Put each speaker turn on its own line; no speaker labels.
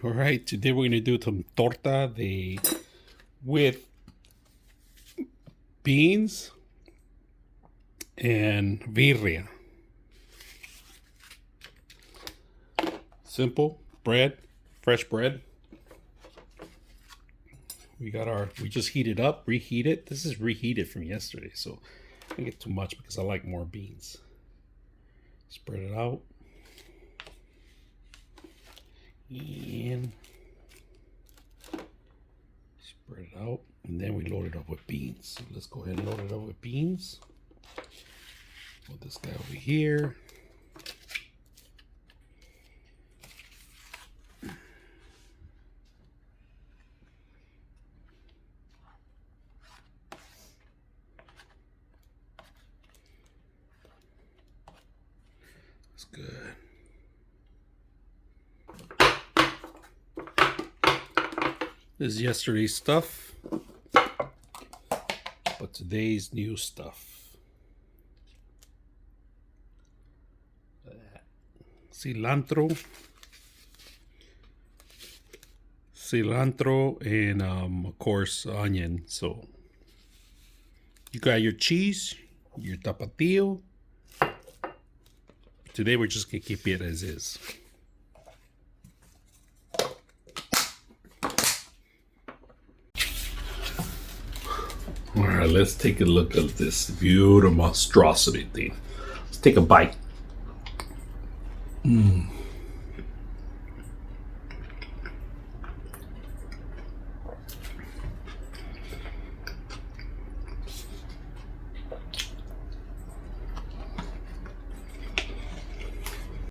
All right, today we're gonna do some torta with beans and birria. Simple bread, fresh bread. We just heated up, reheat it. This is reheated from yesterday, so I don't get too much because I like more beans. Spread it out. And spread it out, and then we load it up with beans. So let's go ahead and load it up with beans. Put this guy over here. That's good. This is yesterday's stuff, but today's new stuff. Cilantro, and of course onion. So you got your cheese, your tapatio. Today we're just gonna keep it as is. All right, let's take a look at this beautiful monstrosity thing. Let's take a bite.